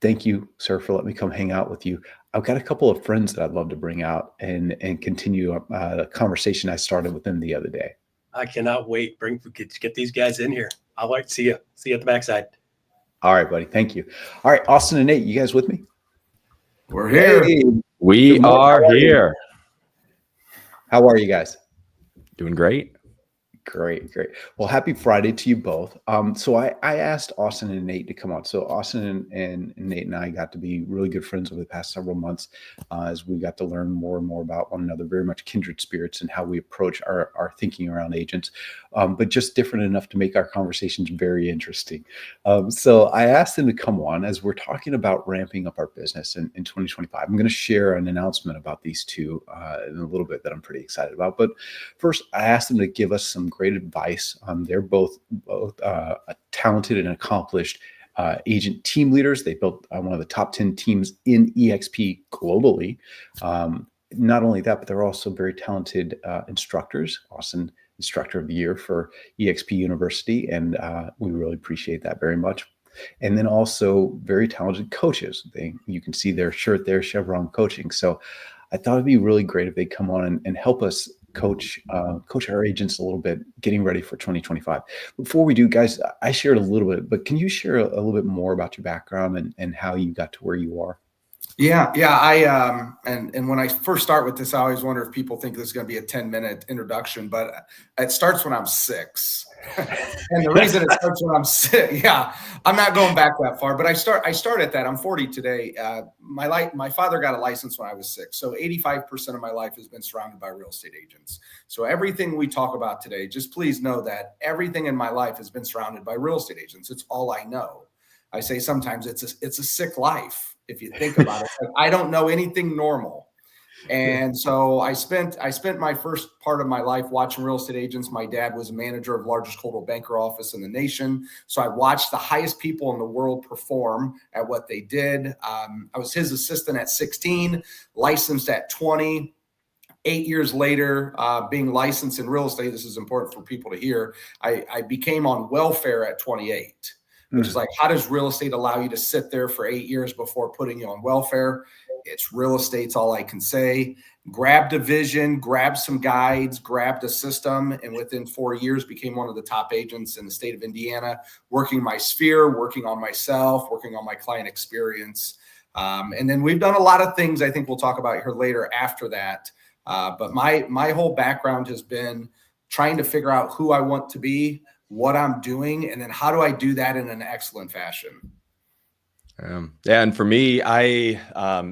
thank you, sir, for letting me come hang out with you. I've got a couple of friends that I'd love to bring out and continue a conversation I started with them the other day. I cannot wait. Get these guys in here. I'll like to see you. See you at the backside. All right, buddy. Thank you. All right, Austin and Nate, you guys with me? We're here. Hey, we are here. How are you guys? Doing great. Great. Well, happy Friday to you both. So I asked Austin and Nate to come on. So Austin and Nate and I got to be really good friends over the past several months as we got to learn more and more about one another, very much kindred spirits and how we approach our thinking around agents, but just different enough to make our conversations very interesting. So I asked them to come on as we're talking about ramping up our business in 2025. I'm going to share an announcement about these two in a little bit that I'm pretty excited about. But first, I asked them to give us some great advice. They're both talented and accomplished agent team leaders. They built one of the top 10 teams in EXP globally. Not only that, but they're also very talented instructors. Austin, Instructor of the Year for EXP University, and we really appreciate that very much. And then also very talented coaches. You can see their shirt there, Cheviron Coaching. So I thought it'd be really great if they come on and help us coach our agents a little bit, getting ready for 2025. Before we do, guys, I shared a little bit, but can you share a little bit more about your background and how you got to where you are? Yeah. I and when I first start with this, I always wonder if people think this is going to be a 10-minute introduction, but it starts when I'm 6. And the reason it starts when I'm 6, I'm not going back that far, but I start at that. I'm 40 today. My father got a license when I was 6. So 85% of my life has been surrounded by real estate agents. So everything we talk about today, just please know that everything in my life has been surrounded by real estate agents. It's all I know. I say sometimes it's a sick life. If you think about it, like, I don't know anything normal. And so I spent my first part of my life watching real estate agents. My dad was a manager of the largest coldwell banker office in the nation. So I watched the highest people in the world perform at what they did. I was his assistant at 16, licensed at 20. 8 years later, being licensed in real estate, this is important for people to hear, I became on welfare at 28. Which is like, how does real estate allow you to sit there for 8 years before putting you on welfare? It's real estate's all I can say. Grabbed a vision, grabbed some guides, grabbed a system, and within 4 years became one of the top agents in the state of Indiana, working my sphere, working on myself, working on my client experience. And then we've done a lot of things I think we'll talk about here later after that. But my whole background has been trying to figure out who I want to be, what I'm doing, and then how do I do that in an excellent fashion? And for me, I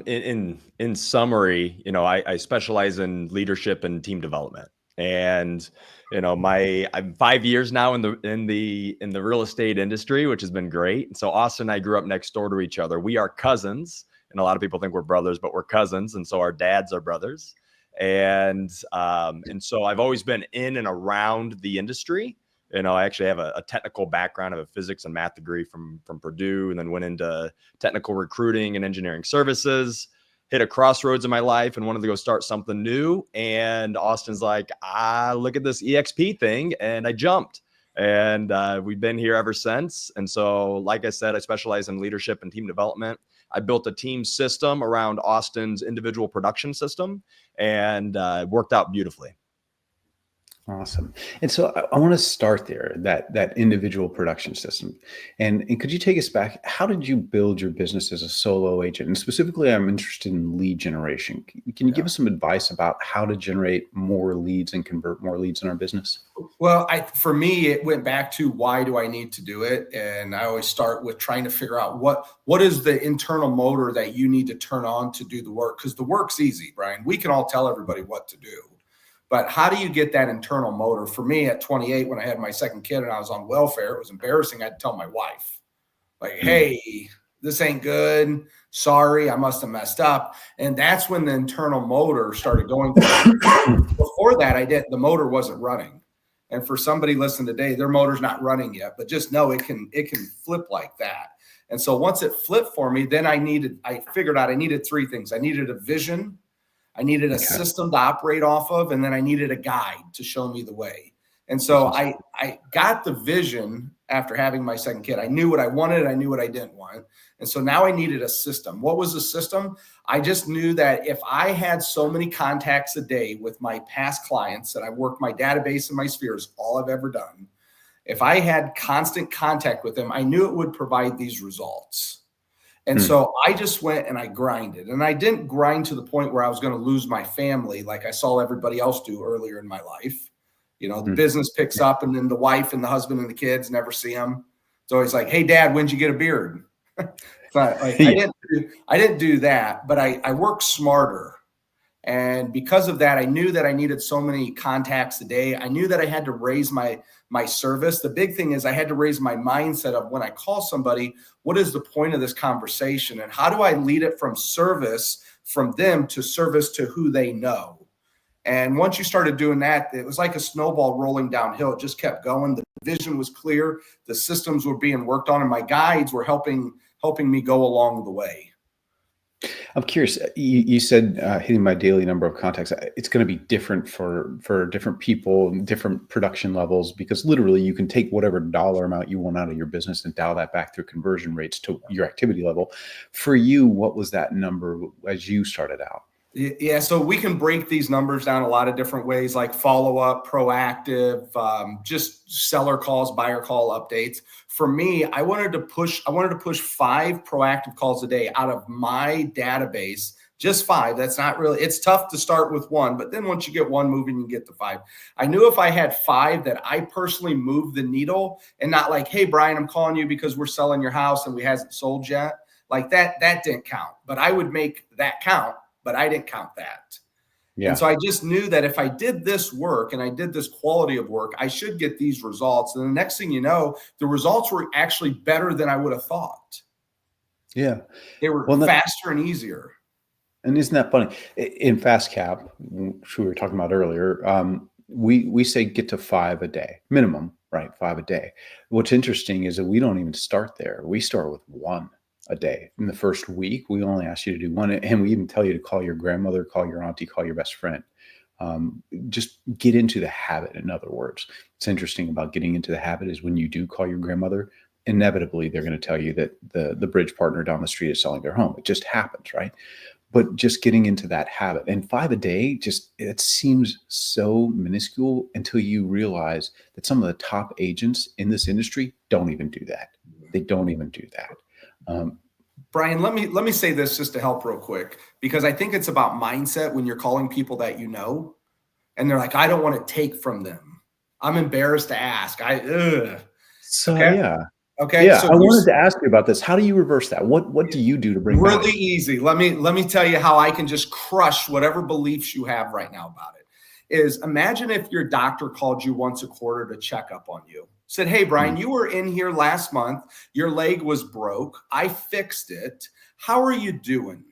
in summary, I specialize in leadership and team development. And I'm 5 years now in the real estate industry, which has been great. And so Austin and I grew up next door to each other. We are cousins, and a lot of people think we're brothers, but we're cousins, and so our dads are brothers. And so I've always been in and around the industry. I actually have a technical background. I have a physics and math degree from Purdue, and then went into technical recruiting and engineering services, hit a crossroads in my life and wanted to go start something new. And Austin's like, look at this EXP thing. And I jumped, and we've been here ever since. And so, like I said, I specialize in leadership and team development. I built a team system around Austin's individual production system, and it worked out beautifully. Awesome. And so I want to start there, that individual production system. And could you take us back? How did you build your business as a solo agent? And specifically, I'm interested in lead generation. Can you give us some advice about how to generate more leads and convert more leads in our business? Well, for me, it went back to why do I need to do it? And I always start with trying to figure out what is the internal motor that you need to turn on to do the work? Because the work's easy, Bryon. We can all tell everybody what to do. But how do you get that internal motor? For me, at 28, when I had my second kid and I was on welfare, it was embarrassing. I had to tell my wife, like, hey, this ain't good. Sorry, I must have messed up. And that's when the internal motor started going. Before that, the motor wasn't running. And for somebody listening today, their motor's not running yet, but just know it can flip like that. And so once it flipped for me, then I figured out I needed 3 things. I needed a vision. I needed a system to operate off of, and then I needed a guide to show me the way. And so I got the vision after having my second kid. I knew what I wanted. I knew what I didn't want. And so now I needed a system. What was the system? I just knew that if I had so many contacts a day with my past clients that I worked my database and my spheres, all I've ever done, if I had constant contact with them, I knew it would provide these results. And so I just went and I grinded, and I didn't grind to the point where I was going to lose my family like I saw everybody else do earlier in my life. You know, the business picks up, and then the wife and the husband and the kids never see them. It's always like, hey, Dad, when'd you get a beard? But like, I didn't do that, but I worked smarter. And because of that, I knew that I needed so many contacts a day. I knew that I had to raise my service. The big thing is I had to raise my mindset of when I call somebody, what is the point of this conversation? And how do I lead it from service from them to service to who they know? And once you started doing that, it was like a snowball rolling downhill. It just kept going. The vision was clear. The systems were being worked on, and my guides were helping me go along the way. I'm curious. You said hitting my daily number of contacts. It's going to be different for different people and different production levels, because literally you can take whatever dollar amount you want out of your business and dial that back through conversion rates to your activity level. For you, what was that number as you started out? Yeah, so we can break these numbers down a lot of different ways, like follow-up, proactive, just seller calls, buyer call updates. For me, I wanted to push 5 proactive calls a day out of my database, just 5. That's not really, it's tough to start with 1, but then once you get 1 moving, you get to 5. I knew if I had 5 that I personally moved the needle, and not like, hey, Bryon, I'm calling you because we're selling your house and we hasn't sold yet. Like that didn't count, but I would make that count. But I didn't count that. Yeah. And so I just knew that if I did this work and I did this quality of work, I should get these results. And the next thing you know, the results were actually better than I would have thought. Yeah. They were faster and easier. And isn't that funny? In Fast Cap, which we were talking about earlier, we say get to 5 a day, minimum, right? 5 a day. What's interesting is that we don't even start there. We start with 1 a day. In the first week, we only ask you to do 1, and we even tell you to call your grandmother, call your auntie, call your best friend. Just get into the habit. In other words, what's interesting about getting into the habit is when you do call your grandmother, inevitably they're going to tell you that the bridge partner down the street is selling their home. It just happens, right? But just getting into that habit, and 5 a day, it seems so minuscule until you realize that some of the top agents in this industry don't even do that. They don't even do that. Bryon, let me say this just to help real quick, because I think it's about mindset when you're calling people that you know, and they're like, I don't want to take from them. I'm embarrassed to ask. Okay. Okay. Yeah. So I wanted to ask you about this. How do you reverse that? What do you do to bring really easy? Let me tell you how I can just crush whatever beliefs you have right now about it. Is imagine if your doctor called you once a quarter to check up on you. Said, hey, Bryon, you were in here last month. Your leg was broke. I fixed it. How are you doing?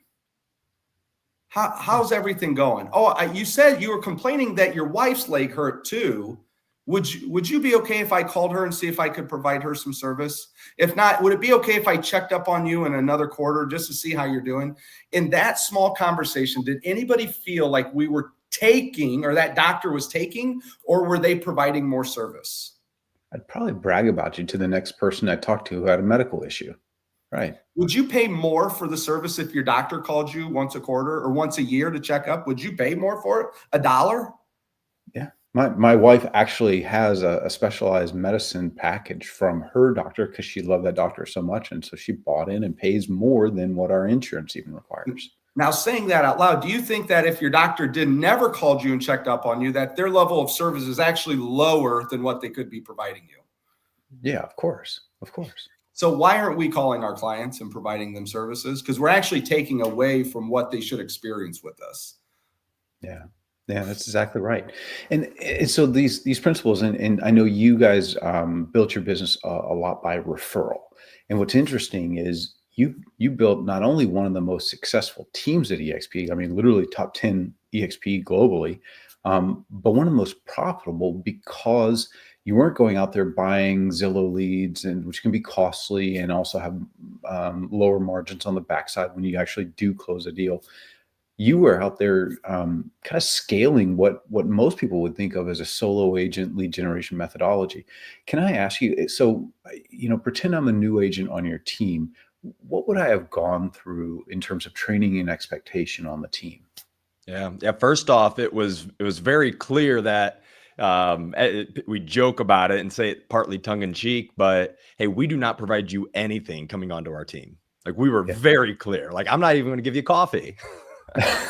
How's everything going? Oh, you said you were complaining that your wife's leg hurt too. Would you be okay if I called her and see if I could provide her some service? If not, would it be okay if I checked up on you in another quarter just to see how you're doing? In that small conversation, did anybody feel like we were taking, or that doctor was taking, or were they providing more service? I'd probably brag about you to the next person I talked to who had a medical issue, right? Would you pay more for the service if your doctor called you once a quarter or once a year to check up? Would you pay more for it? $1? Yeah. My wife actually has a specialized medicine package from her doctor because she loved that doctor so much. And so she bought in and pays more than what our insurance even requires. Now, saying that out loud, do you think that if your doctor never called you and checked up on you, that their level of service is actually lower than what they could be providing you? Yeah, of course. Of course. So why aren't we calling our clients and providing them services? Because we're actually taking away from what they should experience with us. Yeah. Yeah, that's exactly right. And so these principles, and I know you guys built your business a lot by referral. And what's interesting is you built not only one of the most successful teams at EXP, I mean, literally top 10 EXP globally, but one of the most profitable because you weren't going out there buying Zillow leads, and which can be costly and also have lower margins on the backside when you actually do close a deal. you were out there kind of scaling what most people would think of as a solo agent lead generation methodology. Can I ask you, so, pretend I'm a new agent on your team. What would I have gone through in terms of training and expectation on the team? Yeah. First off, it was very clear that we joke about it and say it partly tongue in cheek, but hey, we do not provide you anything coming onto our team. Like, we were very clear. Like, I'm not even going to give you coffee.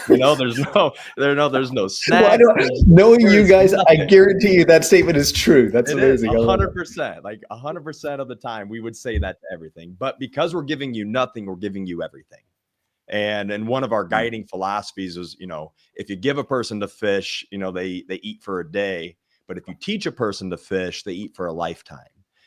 There's no snacks. Knowing you guys, I guarantee you that statement is true. That's amazing. 100%. Like 100% of the time, we would say that to everything. But because we're giving you nothing, we're giving you everything. And one of our guiding philosophies is, if you give a person to fish, they eat for a day. But if you teach a person to fish, they eat for a lifetime.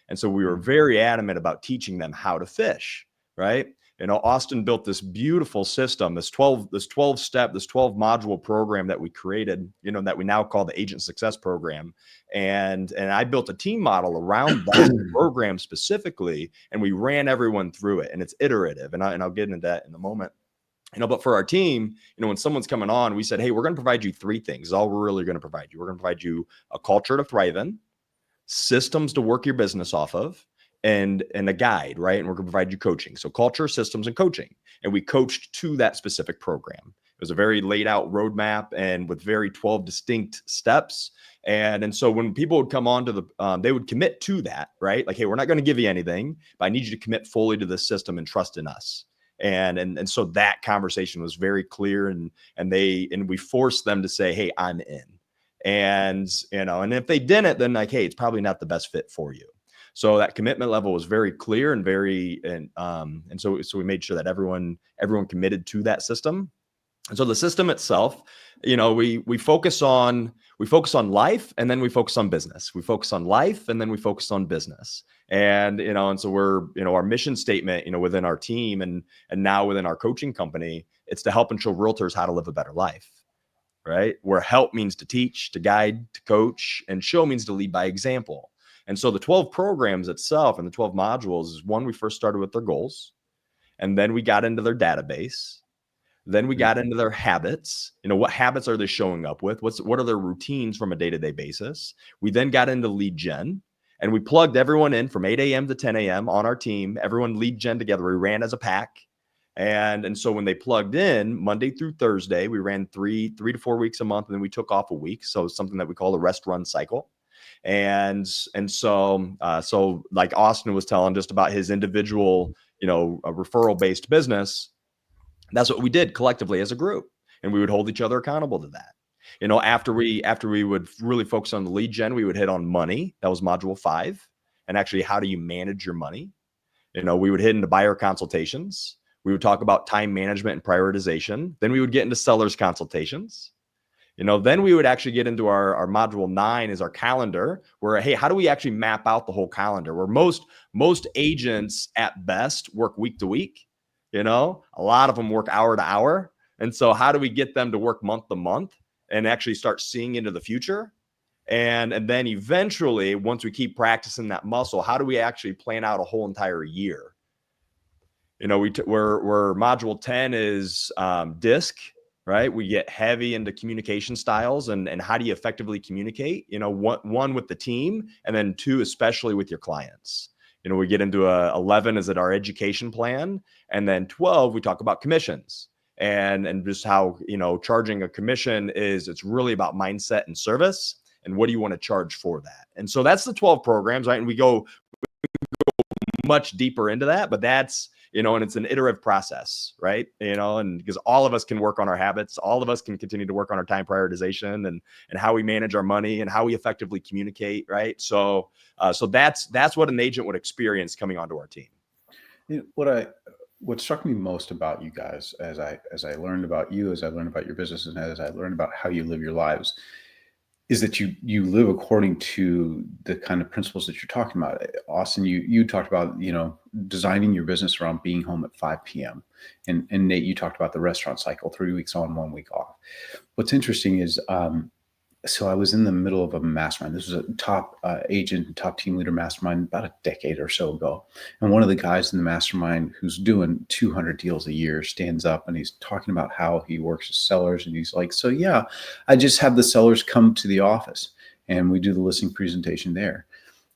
And so we were very adamant about teaching them how to fish, right? Austin built this beautiful system, this 12 module program that we created, that we now call the Agent Success Program. And I built a team model around that program specifically, and we ran everyone through it, and it's iterative. And I'll get into that in a moment. But for our team, when someone's coming on, we said, hey, we're going to provide you three things. Is all we're really going to provide you. We're going to provide you a culture to thrive in, systems to work your business off of, and a guide, right? And we're going to provide you coaching. So culture, systems, and coaching. And we coached to that specific program. It was a very laid out roadmap and with very 12 distinct steps. And so when people would come on to they would commit to that, right? Like, hey, we're not going to give you anything, but I need you to commit fully to the system and trust in us. And so that conversation was very clear, and we forced them to say, hey, I'm in. And if they didn't, then like, hey, it's probably not the best fit for you. So that commitment level was very clear and so we made sure that everyone committed to that system. And so the system itself, we focus on life, and then we focus on business. We focus on life, and then we focus on business. And so we're, our mission statement, within our team and now within our coaching company, it's to help and show realtors how to live a better life, right? Where help means to teach, to guide, to coach, and show means to lead by example. And so the 12 programs itself and the 12 modules is one, we first started with their goals, and then we got into their database. Then we got into their habits. What habits are they showing up with? What are their routines from a day-to-day basis? We then got into lead gen, and we plugged everyone in from 8 a.m. to 10 a.m. on our team. Everyone lead gen together. We ran as a pack. And so when they plugged in Monday through Thursday, we ran 3 to 4 weeks a month, and then we took off a week. So something that we call a rest run cycle. And so like Austin was telling just about his individual, a referral based business. That's what we did collectively as a group, and we would hold each other accountable to that. After we would really focus on the lead gen, we would hit on money. That was module 5. And actually, how do you manage your money? We would hit into buyer consultations. We would talk about time management and prioritization. Then we would get into sellers consultations. Then we would actually get into our module 9 is our calendar, where, hey, how do we actually map out the whole calendar? Where most agents at best work week to week. A lot of them work hour to hour. And so how do we get them to work month to month and actually start seeing into the future? And then eventually, once we keep practicing that muscle, how do we actually plan out a whole entire year? Where module 10 is DISC, right? We get heavy into communication styles and how do you effectively communicate, one with the team, and then 2, especially with your clients. We get into 11 is at our education plan. And then 12, we talk about commissions and just how, charging a commission it's really about mindset and service. And what do you want to charge for that? And so that's the 12 programs, right? And we go much deeper into that, but that's, and it's an iterative process, right? And because all of us can work on our habits, all of us can continue to work on our time prioritization and how we manage our money and how we effectively communicate, right? So that's what an agent would experience coming onto our team. What struck me most about you guys as I learned about you, as I learned about your business, and as I learned about how you live your lives, is that you live according to the kind of principles that you're talking about. Austin, you talked about, designing your business around being home at 5 p.m. And Nate, you talked about the restaurant cycle, 3 weeks on, 1 week off. What's interesting is So I was in the middle of a mastermind. This was a top agent, top team leader mastermind about a decade or so ago. And one of the guys in the mastermind who's doing 200 deals a year stands up and he's talking about how he works with sellers. And he's like, so yeah, I just have the sellers come to the office and we do the listing presentation there.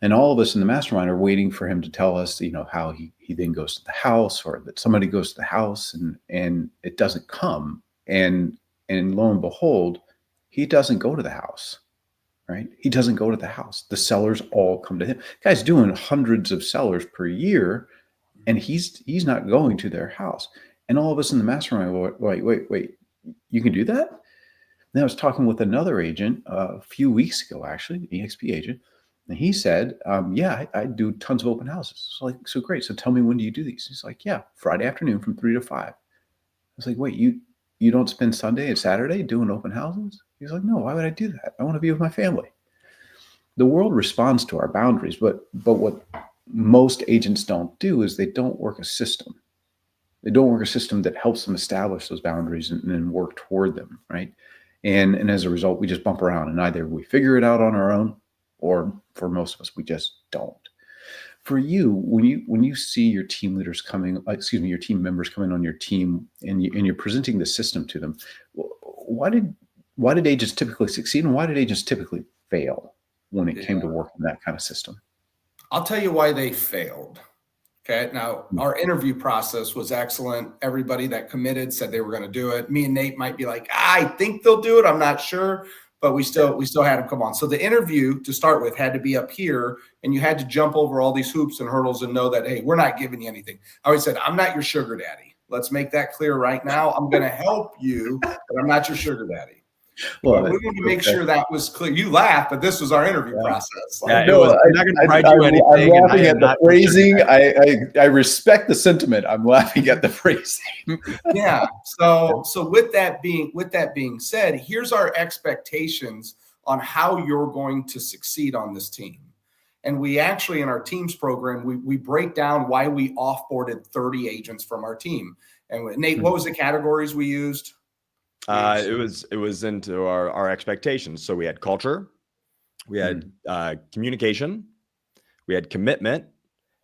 And all of us in the mastermind are waiting for him to tell us, how he then goes to the house, or that somebody goes to the house and it doesn't come. And lo and behold, he doesn't go to the house, right? He doesn't go to the house. The sellers all come to him. The guy's doing hundreds of sellers per year, and he's not going to their house. And all of us in the mastermind were like, wait, you can do that? And I was talking with another agent a few weeks ago, actually, an EXP agent, and he said, yeah, I do tons of open houses. So like, so great. So tell me, when do you do these? He's like, yeah, Friday afternoon from 3 to 5. I was like, wait, you don't spend Sunday and Saturday doing open houses? He's like, no, why would I do that? I want to be with my family. The world responds to our boundaries, but what most agents don't do is they don't work a system. They don't work a system that helps them establish those boundaries and then work toward them, right? And as a result, we just bump around, and either we figure it out on our own, or for most of us, we just don't. For you, when you see your team leaders coming, your team members coming on your team, and you're presenting the system to them, why did agents typically succeed, and why did agents typically fail when it came to working that kind of system? I'll tell you why they failed. Okay. Now, our interview process was excellent. Everybody that committed said they were going to do it. Me and Nate might be like, I think they'll do it, I'm not sure. But we still had them come on. So the interview, to start with, had to be up here, and you had to jump over all these hoops and hurdles and know that, hey, we're not giving you anything. I always said, I'm not your sugar daddy. Let's make that clear right now. I'm going to help you, but I'm not your sugar daddy. Well, we want to make sure that was clear. You laugh, but this was our interview process. I'm laughing at the phrasing. I respect the sentiment. I'm laughing at the phrasing. Yeah. So with that being said, here's our expectations on how you're going to succeed on this team. And we actually, in our teams program, we break down why we offboarded 30 agents from our team. And Nate, what was the categories we used? It was into our expectations. So we had culture, we had communication, we had commitment,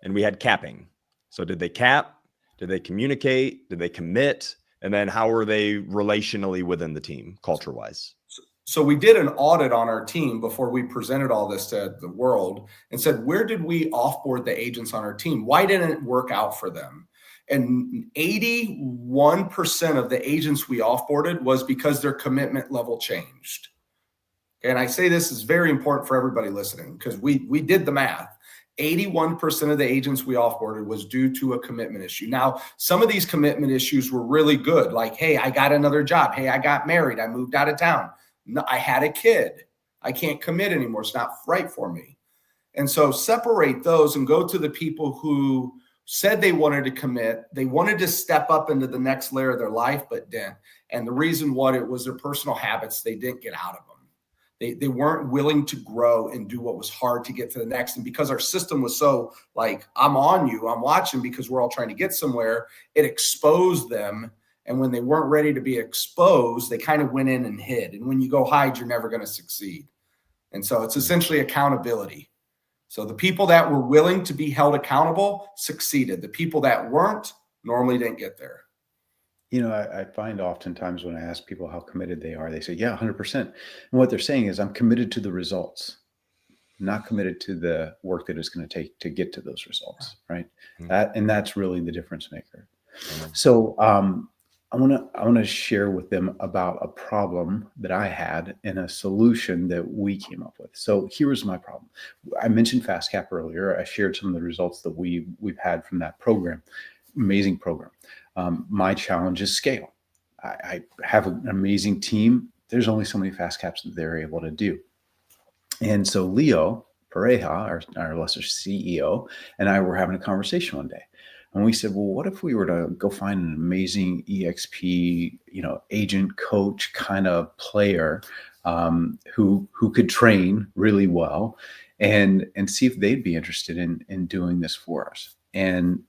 and we had capping. So did they cap? Did they communicate? Did they commit? And then how were they relationally within the team, culture-wise? So we did an audit on our team before we presented all this to the world and said, where did we offboard the agents on our team? Why didn't it work out for them? And 81% of the agents we offboarded was because their commitment level changed. And I say this is very important for everybody listening, because we did the math. 81% of the agents we offboarded was due to a commitment issue. Now, some of these commitment issues were really good. Like, hey, I got another job. Hey, I got married. I moved out of town. No, I had a kid. I can't commit anymore. It's not right for me. And so separate those and go to the people who said they wanted to commit. They wanted to step up into the next layer of their life, but didn't. And the reason what it was their personal habits they didn't get out of them. They weren't willing to grow and do what was hard to get to the next. And because our system was so like, I'm on you, I'm watching, because we're all trying to get somewhere, it exposed them. And when they weren't ready to be exposed, they kind of went in and hid. And when you go hide, you're never going to succeed. And so it's essentially accountability. So the people that were willing to be held accountable succeeded. The people that weren't normally didn't get there. I find oftentimes when I ask people how committed they are, they say, yeah, 100%. And what they're saying is, I'm committed to the results, not committed to the work that it's going to take to get to those results, right? And that's really the difference maker. So I want to share with them about a problem that I had and a solution that we came up with. So here was my problem. I mentioned Fast Cap earlier. I shared some of the results that we've had from that program. Amazing program. My challenge is scale. I have an amazing team. There's only so many Fast Caps that they're able to do. And so Leo Pareja, our lesser CEO, and I were having a conversation one day. And we said, well, what if we were to go find an amazing EXP, agent coach kind of player who could train really well and see if they'd be interested in doing this for us. And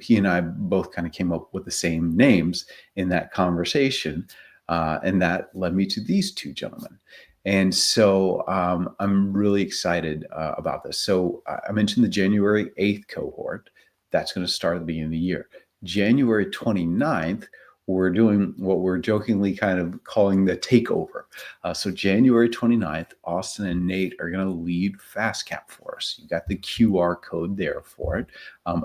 he and I both kind of came up with the same names in that conversation. And that led me to these two gentlemen. And so I'm really excited about this. So I mentioned the January 8th cohort. That's going to start at the beginning of the year. January 29th, we're doing what we're jokingly kind of calling the takeover. So January 29th, Austin and Nate are going to lead FastCap for us. You got the QR code there for it.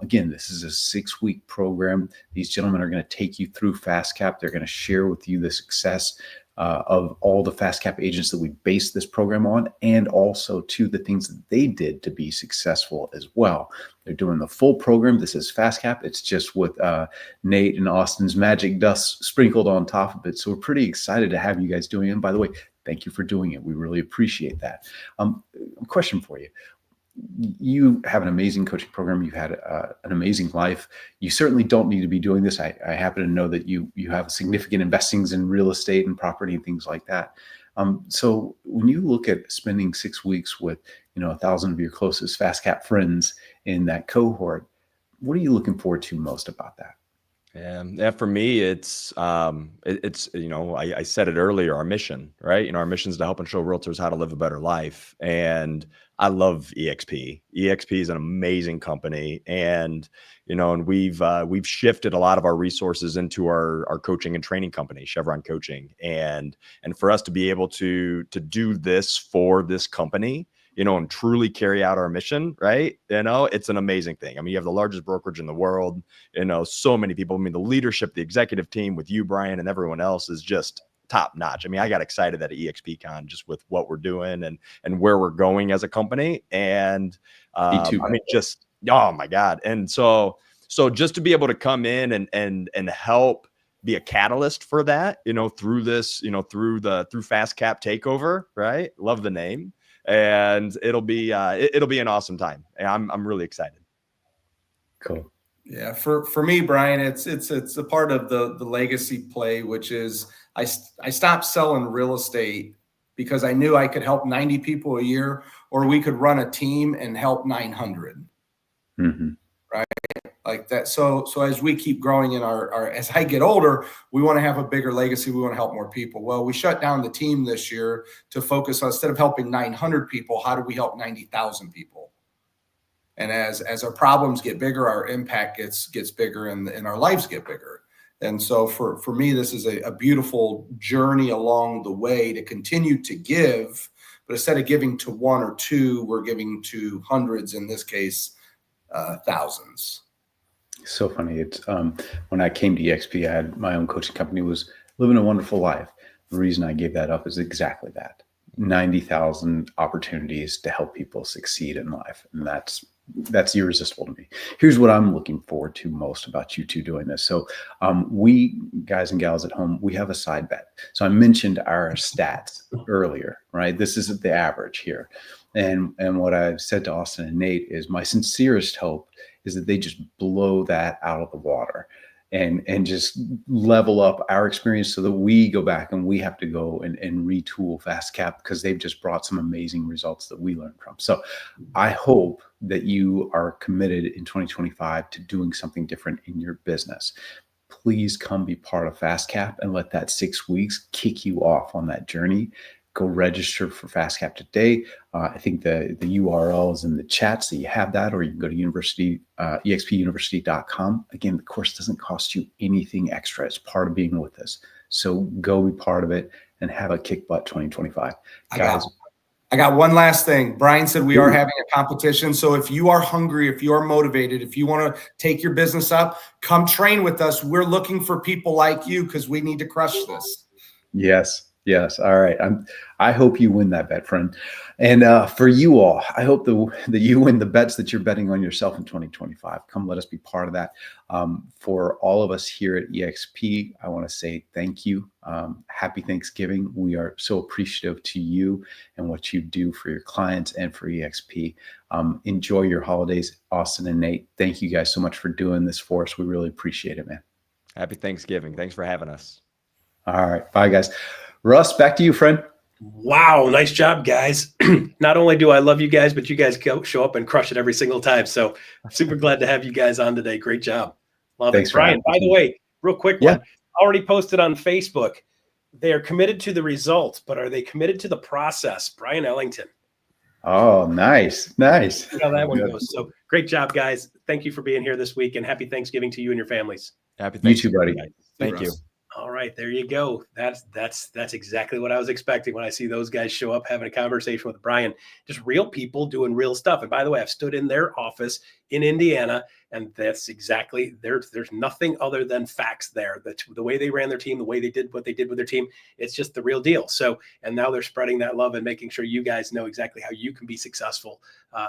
Again, this is a 6-week program. These gentlemen are going to take you through FastCap. They're going to share with you the success of all the FastCap agents that we based this program on, and also to the things that they did to be successful as well. They're doing the full program. This is FastCap. It's just with Nate and Austin's magic dust sprinkled on top of it. So we're pretty excited to have you guys doing it. And by the way, thank you for doing it. We really appreciate that. Question for you. You have an amazing coaching program. You've had an amazing life. You certainly don't need to be doing this. I happen to know that you have significant investings in real estate and property and things like that. So when you look at spending 6 weeks with 1,000 of your closest FastCap friends in that cohort, what are you looking forward to most about that? Yeah, for me, I said it earlier, our mission, right? Our mission is to help and show realtors how to live a better life. And I love EXP. EXP is an amazing company. And, and we've shifted a lot of our resources into our coaching and training company, Cheviron Coaching. And for us to be able to do this for this company, and truly carry out our mission, right? It's an amazing thing. I mean, you have the largest brokerage in the world, so many people. I mean, the leadership, the executive team with you, Bryon, and everyone else is just top notch. I mean, I got excited at EXPCon just with what we're doing and where we're going as a company. And Me too, I mean, just, oh my God. And so just to be able to come in and help be a catalyst for that, through this, through FastCap takeover, right? Love the name. And it'll be an awesome time. I'm really excited. Cool. Yeah, for me, Bryon, it's a part of the legacy play, which is I stopped selling real estate because I knew I could help 90 people a year, or we could run a team and help 900. Mm-hmm. Right, like that. So as we keep growing in our as I get older, we want to have a bigger legacy. We want to help more people. Well, we shut down the team this year to focus on, instead of helping 900 people, how do we help 90,000 people? And as our problems get bigger, our impact gets bigger, and our lives get bigger. And so for me, this is a beautiful journey along the way to continue to give, but instead of giving to one or two, we're giving to hundreds, in this case, thousands. So funny. It's when I came to EXP, I had my own coaching company, was living a wonderful life. The reason I gave that up is exactly that. 90,000 opportunities to help people succeed in life. And that's irresistible to me. Here's what I'm looking forward to most about you two doing this. So we guys and gals at home, we have a side bet. So I mentioned our stats earlier, right? This isn't the average here. And what I've said to Austin and Nate is my sincerest hope is that they just blow that out of the water and just level up our experience so that we go back and we have to go and retool FastCap, because they've just brought some amazing results that we learned from. So I hope that you are committed in 2025 to doing something different in your business. Please come be part of FastCap and let that 6 weeks kick you off on that journey. Go register for FastCap today. I think the URL is in the chat, so you have that, or you can go to expuniversity.com. Again, the course doesn't cost you anything extra. It's part of being with us. So go be part of it and have a kick butt 2025. Guys, I got one last thing. Bryon said we are having a competition. So if you are hungry, if you are motivated, if you want to take your business up, come train with us. We're looking for people like you because we need to crush this. Yes. All right. I hope you win that bet, friend. And for you all, I hope that you win the bets that you're betting on yourself in 2025. Come let us be part of that. For all of us here at EXP, I want to say thank you. Happy Thanksgiving. We are so appreciative to you and what you do for your clients and for EXP. Enjoy your holidays, Austin and Nate. Thank you guys so much for doing this for us. We really appreciate it, man. Happy Thanksgiving. Thanks for having us. All right. Bye, guys. Russ, back to you, friend. Wow. Nice job, guys. Not only do I love you guys, but you guys show up and crush it every single time. So I'm super glad to have you guys on today. Great job. Love Thanks it. Bryon, by the way, real quick one. Already posted on Facebook. They are committed to the results, but are they committed to the process? Bryon Ellington. Oh, nice. Nice. See how that one goes. So great job, guys. Thank you for being here this week, and happy Thanksgiving to you and your families. Happy You too, Thanksgiving, buddy. guys. Thank you. All right, there you go. That's exactly what I was expecting when I see those guys show up having a conversation with Bryon. Just real people doing real stuff. And by the way, I've stood in their office in Indiana, and that's exactly there's nothing other than facts there. That's the way they ran their team, the way they did what they did with their team. It's just the real deal. So, and now they're spreading that love and making sure you guys know exactly how you can be successful.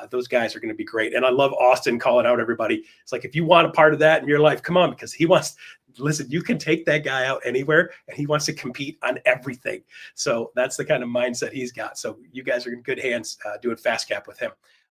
Those guys are going to be great. And I love Austin calling out everybody. It's like, if you want a part of that in your life, come on, because he wants. Listen, you can take that guy out anywhere, and he wants to compete on everything. So that's the kind of mindset he's got. So you guys are in good hands doing fast cap with him.